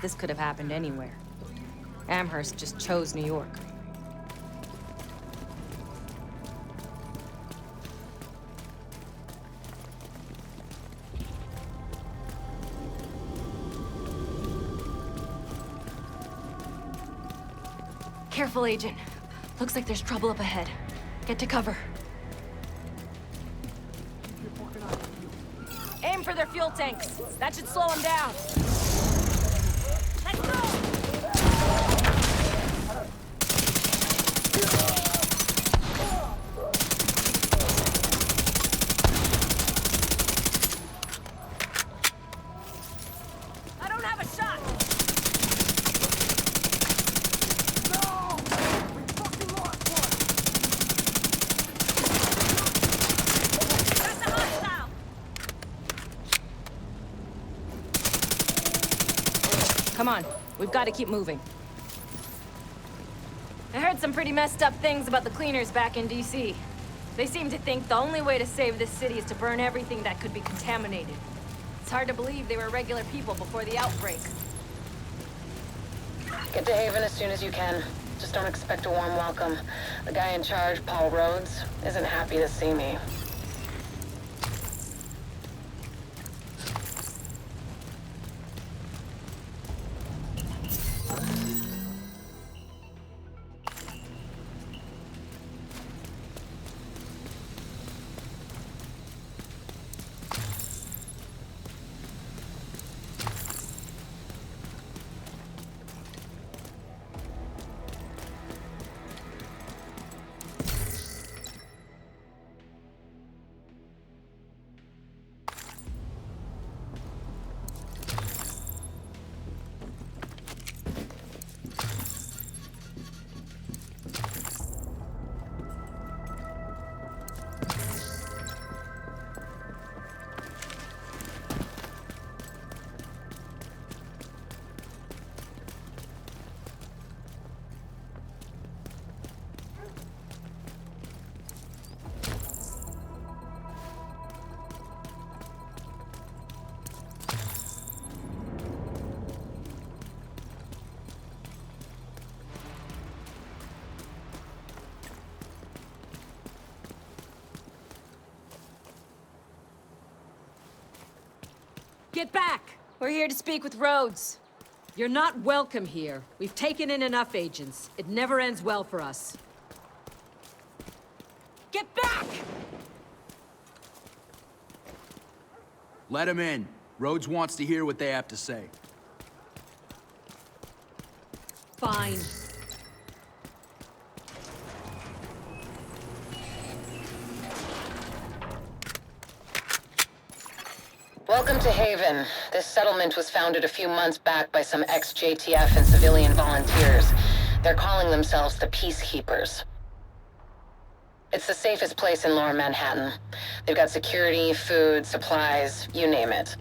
this could have happened anywhere. Amherst just chose New York. Careful, Agent. Looks like there's trouble up ahead. Get to cover. Aim for their fuel tanks. That should slow them down. Let's go! I don't have a shot! No! We fucking lost one! That's a hostile! Come on, we've got to keep moving. I heard some pretty messed up things about the cleaners back in DC. They seem to think the only way to save this city is to burn everything that could be contaminated. It's hard to believe they were regular people before the outbreak. Get to Haven as soon as you can. Just don't expect a warm welcome. The guy in charge, Paul Rhodes, isn't happy to see me. Get back! We're here to speak with Rhodes. You're not welcome here. We've taken in enough agents. It never ends well for us. Get back! Let him in. Rhodes wants to hear what they have to say. Fine. Welcome to Haven. This settlement was founded a few months back by some ex-JTF and civilian volunteers. They're calling themselves the Peacekeepers. It's the safest place in Lower Manhattan. They've got security, food, supplies, you name it.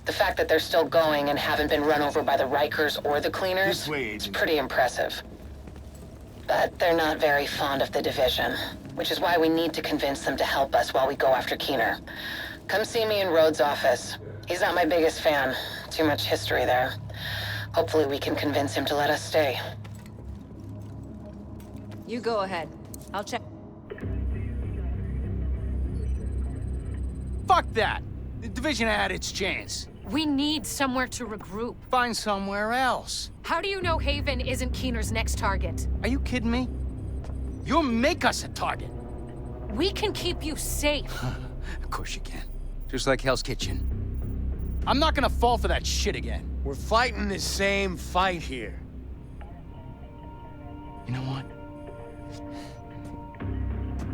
The fact that they're still going and haven't been run over by the Rikers or the cleaners This way, is Agent. pretty impressive. But they're not very fond of the division, which is why we need to convince them to help us while we go after Keener. Come see me in Rhodes' office. He's not my biggest fan. Too much history there. Hopefully we can convince him to let us stay. You go ahead. I'll check. Fuck that! The division had its chance. We need somewhere to regroup. Find somewhere else. How do you know Haven isn't Keener's next target? Are you kidding me? You'll make us a target. We can keep you safe. Of course you can. Just like Hell's Kitchen. I'm not gonna fall for that shit again. We're fighting the same fight here. You know what?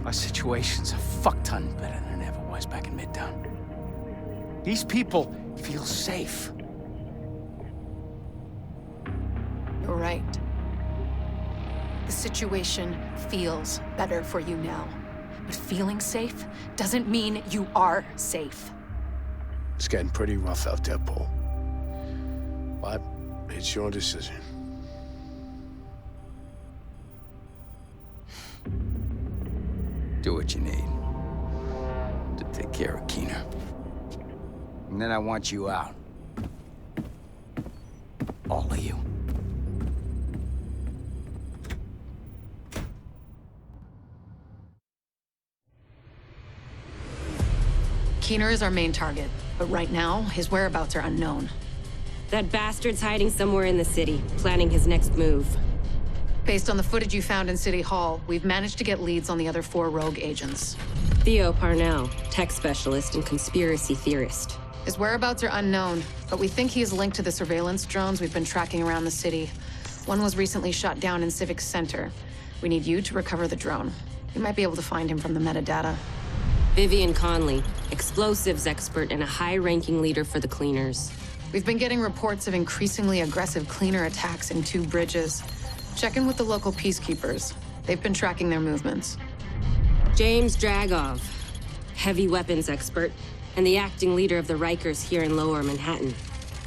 Our situation's a fuck-ton better than it ever was back in Midtown. These people feel safe. You're right. The situation feels better for you now. But feeling safe doesn't mean you are safe. It's getting pretty rough out there, Paul. But it's your decision. Do what you need to take care of Keener. And then I want you out. All of you. Keener is our main target, but right now, his whereabouts are unknown. That bastard's hiding somewhere in the city, planning his next move. Based on the footage you found in City Hall, we've managed to get leads on the other 4 rogue agents. Theo Parnell, tech specialist and conspiracy theorist. His whereabouts are unknown, but we think he is linked to the surveillance drones we've been tracking around the city. One was recently shot down in Civic Center. We need you to recover the drone. You might be able to find him from the metadata. Vivian Conley, explosives expert and a high-ranking leader for the Cleaners. We've been getting reports of increasingly aggressive Cleaner attacks in 2 bridges. Check in with the local peacekeepers. They've been tracking their movements. James Dragov, heavy weapons expert, and the acting leader of the Rikers here in Lower Manhattan.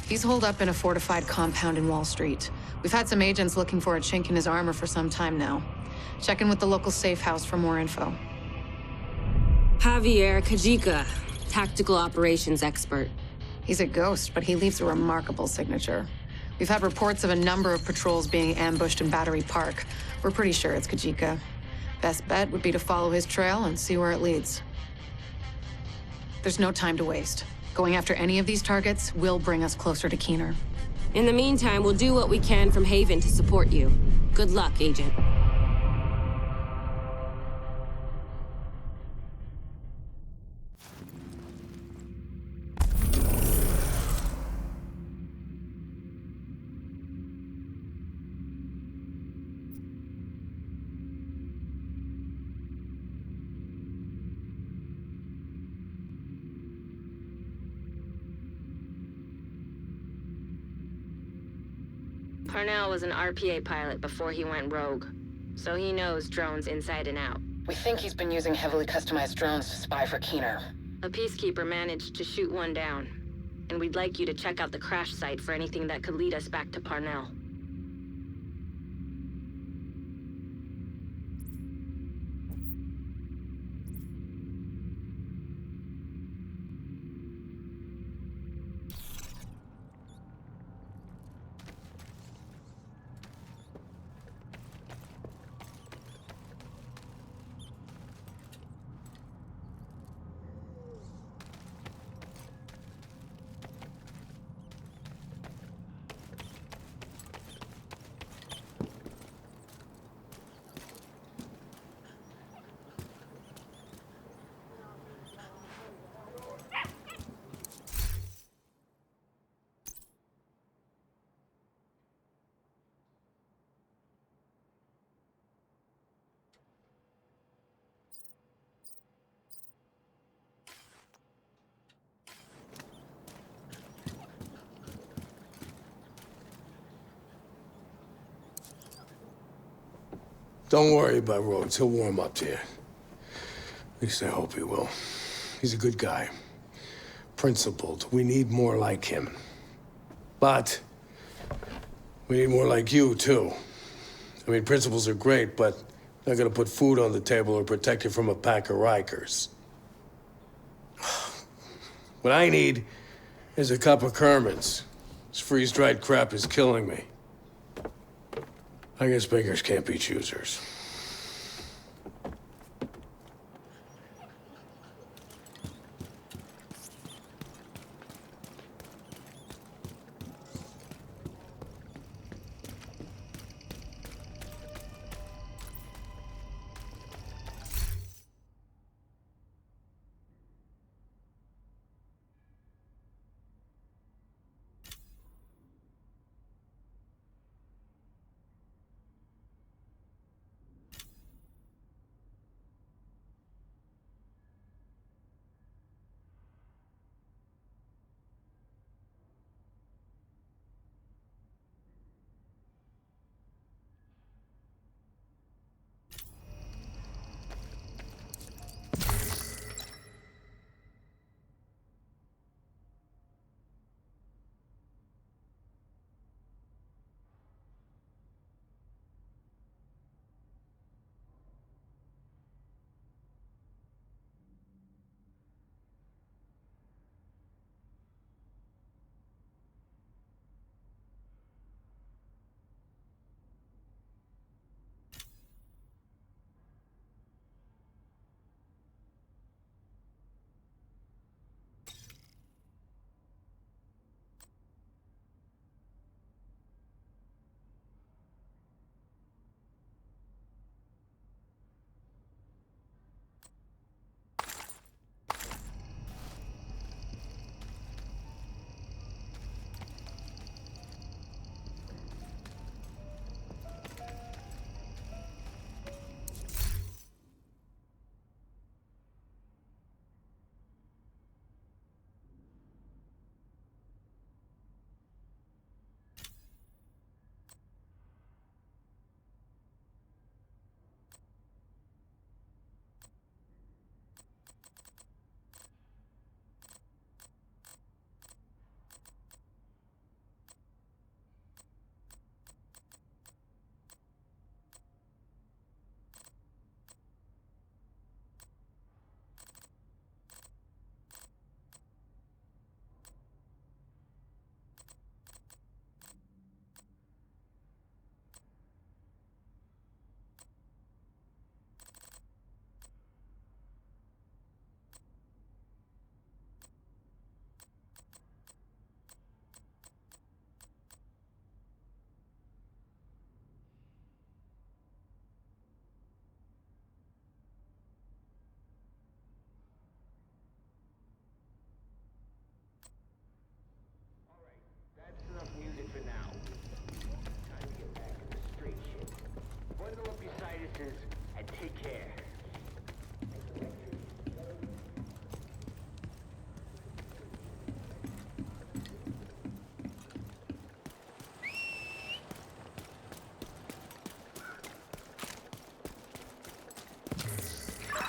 He's holed up in a fortified compound in Wall Street. We've had some agents looking for a chink in his armor for some time now. Check in with the local safe house for more info. Javier Kajika, tactical operations expert. He's a ghost, but he leaves a remarkable signature. We've had reports of a number of patrols being ambushed in Battery Park. We're pretty sure it's Kajika. Best bet would be to follow his trail and see where it leads. There's no time to waste. Going after any of these targets will bring us closer to Keener. In the meantime, we'll do what we can from Haven to support you. Good luck, Agent. Parnell was an RPA pilot before he went rogue, so he knows drones inside and out. We think he's been using heavily customized drones to spy for Keener. A peacekeeper managed to shoot one down, and we'd like you to check out the crash site for anything that could lead us back to Parnell. Don't worry about Rhodes. He'll warm up to you. At least I hope he will. He's a good guy. Principled. We need more like him. But we need more like you, too. I mean, principles are great, but they're not gonna put food on the table or protect you from a pack of Rikers. What I need is a cup of Kerman's. This freeze-dried crap is killing me. I guess beggars can't be choosers.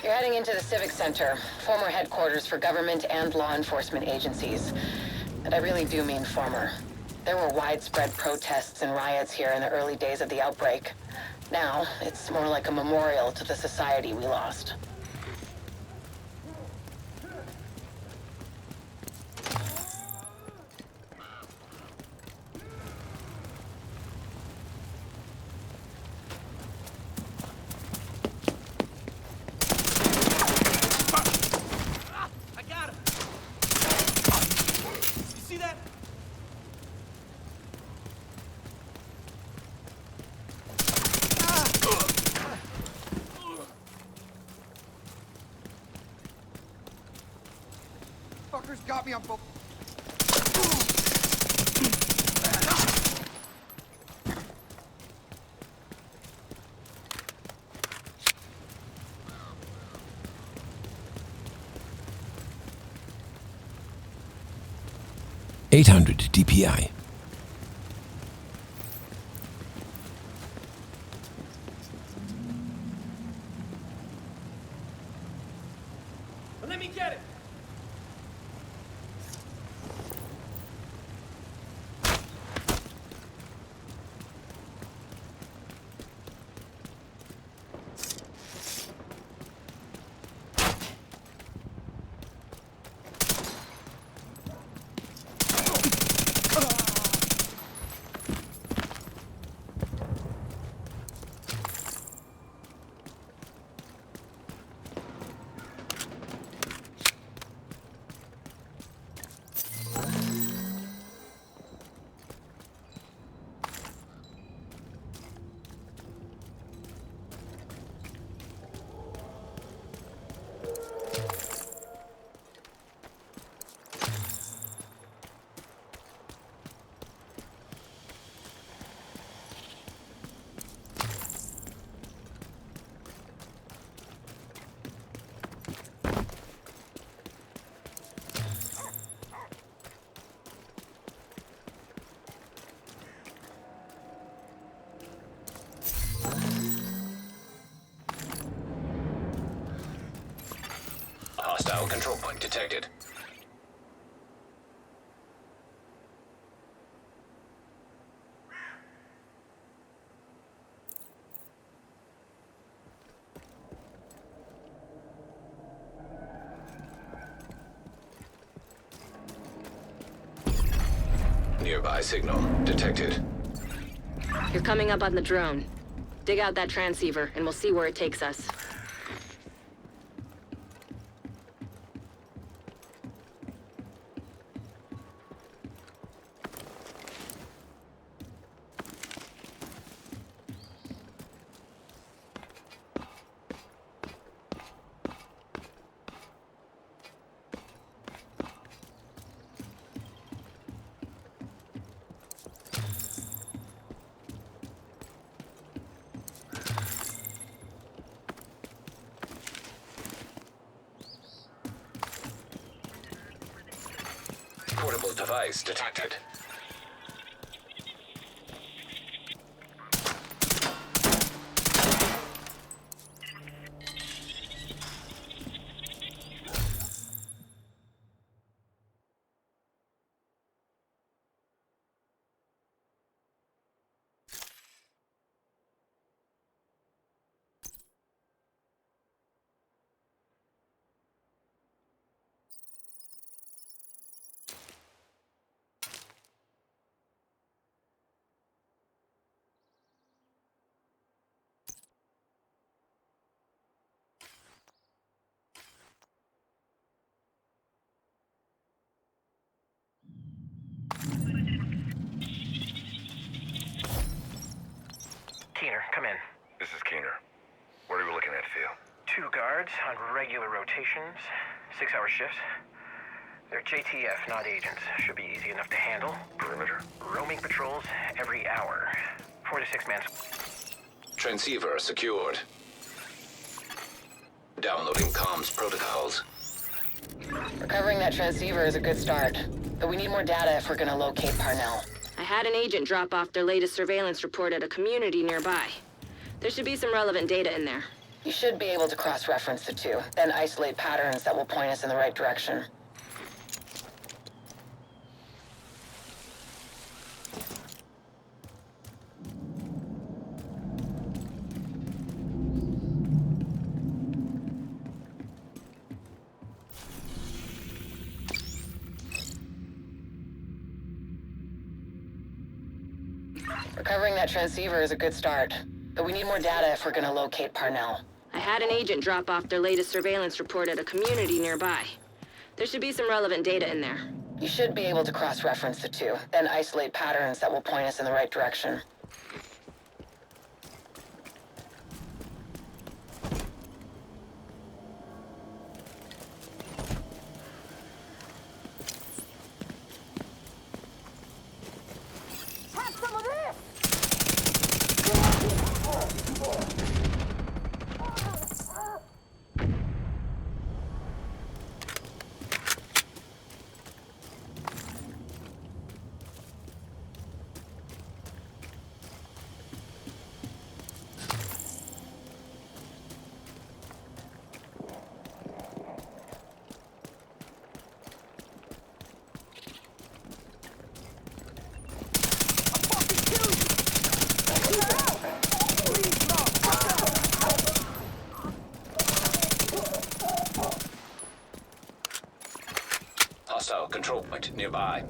You're heading into the Civic Center, former headquarters for government and law enforcement agencies. And I really do mean former. There were widespread protests and riots here in the early days of the outbreak. Now, it's more like a memorial to the society we lost. Fuckers got me on both. 800 DPI. Let me get it! Hostile control point detected. Nearby signal detected. You're coming up on the drone. Dig out that transceiver, and we'll see where it takes us. Portable device detected. Keener, come in. This is Keener. What are we looking at, Theo? 2 guards on regular rotations, 6-hour shifts. They're JTF, not agents. Should be easy enough to handle. Perimeter? Roaming patrols every hour. 4 to 6 men. Transceiver secured. Downloading comms protocols. Recovering that transceiver is a good start, but we need more data if we're gonna locate Parnell. I had an agent drop off their latest surveillance report at a community nearby. There should be some relevant data in there. You should be able to cross-reference the two, then isolate patterns that will point us in the right direction. Recovering that transceiver is a good start, but we need more data if we're gonna locate Parnell. I had an agent drop off their latest surveillance report at a community nearby. There should be some relevant data in there. You should be able to cross-reference the two, then isolate patterns that will point us in the right direction. Have some of this! Hostile control point nearby.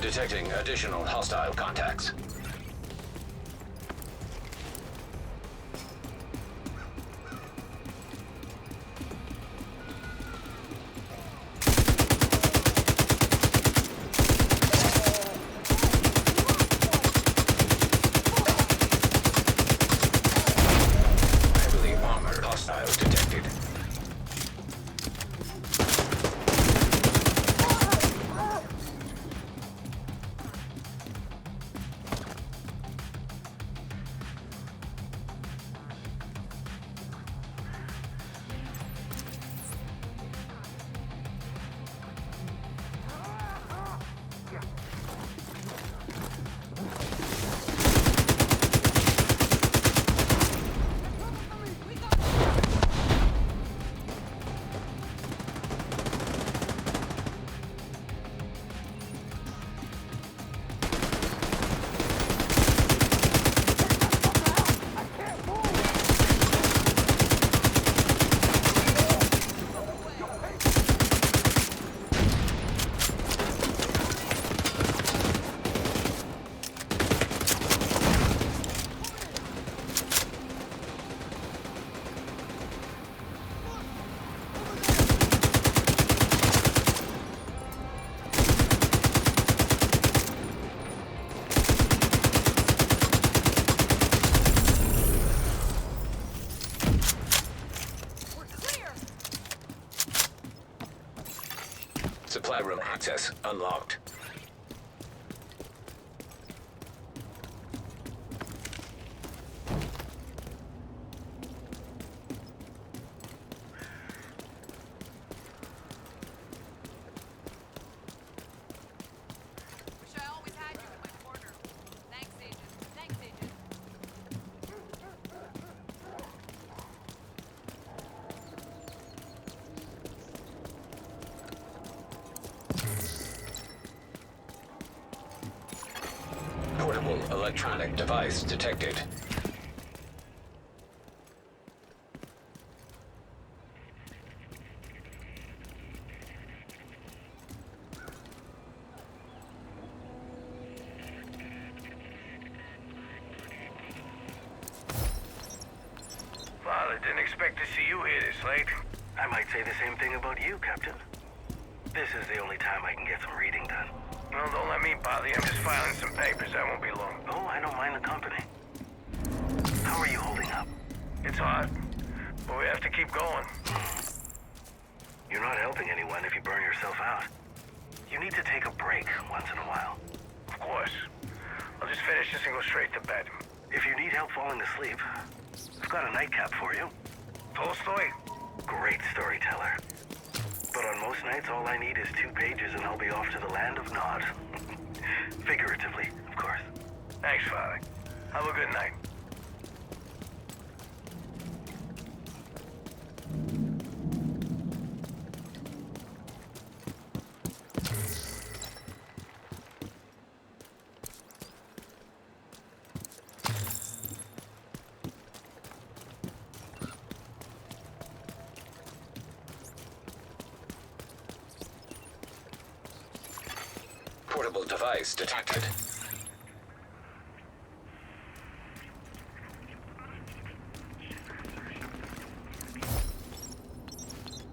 Detecting additional hostile contacts. Heavily armored hostiles detected. Supply room access unlocked. Wish I always had you in my corner. Thanks, Agent. Thanks, Agent. Portable electronic device detected. Father, didn't expect to see you here this late. I might say the same thing about you, Captain. This is the only time I can get some reading done. Well, don't let me bother you. I'm just filing some papers. I won't be long. Oh, I don't mind the company. How are you holding up? It's hard, but we have to keep going. You're not helping anyone if you burn yourself out. You need to take a break once in a while. Of course. I'll just finish this and go straight to bed. If you need help falling asleep, I've got a nightcap for you. Tolstoy? Great storyteller. But on most nights, all I need is 2 pages and I'll be off to the land of Nod. Figuratively, of course. Thanks, Father. Have a good night. Portable device detected.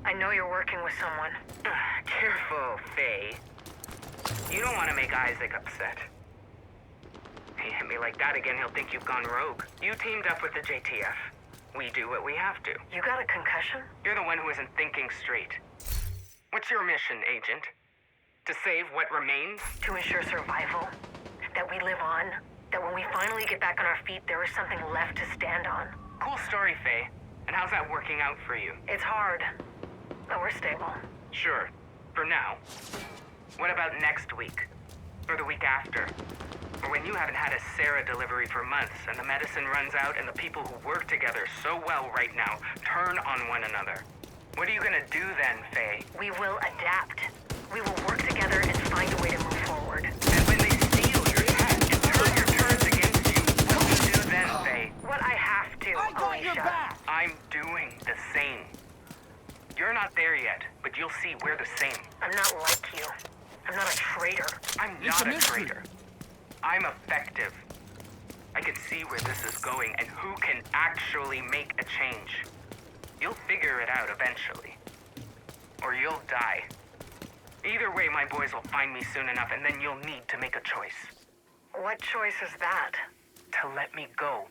I know you're working with someone. Careful, Faye. You don't want to make Isaac upset. He hit me like that again, he'll think you've gone rogue. You teamed up with the JTF. We do what we have to. You got a concussion? You're the one who isn't thinking straight. What's your mission, Agent? To save what remains? To ensure survival. That we live on. That when we finally get back on our feet, there is something left to stand on. Cool story, Faye. And how's that working out for you? It's hard, but we're stable. Sure. For now. What about next week? Or the week after? Or when you haven't had a Sarah delivery for months, and the medicine runs out, and the people who work together so well right now turn on one another? What are you gonna do then, Faye? We will adapt. We will work together and find a way to move forward. And when they steal your tech and turn your turrets against you, what do you do then, Faye? What I have to, I got your Alicia. back! I'm doing the same. You're not there yet, but you'll see we're the same. I'm not like you. I'm not a traitor. I'm not a traitor. I'm effective. I can see where this is going and who can actually make a change. You'll figure it out eventually. Or you'll die. Either way, my boys will find me soon enough, and then you'll need to make a choice. What choice is that? To let me go.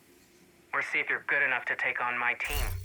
Or see if you're good enough to take on my team.